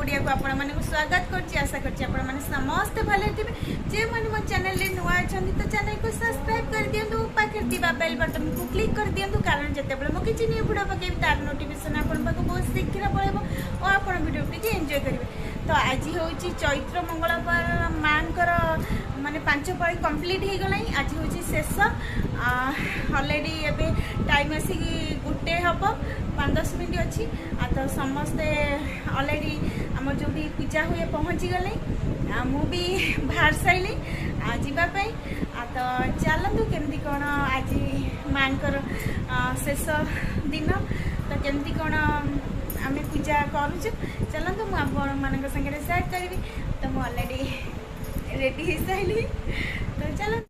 ओडिया को आपण माने स्वागत करछि। आशा करछि आपण माने समस्त भले थिबे। जे माने मो चैनल रे नुआ अछंती तो चैनल को सब्सक्राइब कर दियंतु, पाखे दिबा बेल बटन को क्लिक कर दियंतु, कारण जते बेले मो किछि न्यू वीडियो पकेबी तार नोटिफिकेशन आपण पाको बहुत शीघ्र पळेबो और आपण वीडियो टिके एन्जॉय करिवे। तो आज होची चैत्र मंगलवार मांकर माने 5 पाळी कंप्लीट हे गलाई। आज होची शेष ऑलरेडी एबे टाइम आसी गुटे हबो 5-10 मिनिट अच्छी तो समस्ते ऑलरेडी आम जो भी पूजा हुए पहुँची गले मु भी बाहर साइली जावाई। तो चलतु केमती कौन आज माँकर शेष दिन तो केमती कौन आम पूजा करुचु चलतु मुझे संगे सेयार करी। तो मुझे ऑलरेडी रेडी हो साइली तो चल।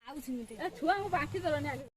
ଛୁଆଙ୍କୁ ବାଣ୍ଟି ଦେଲନି ଆଗେ।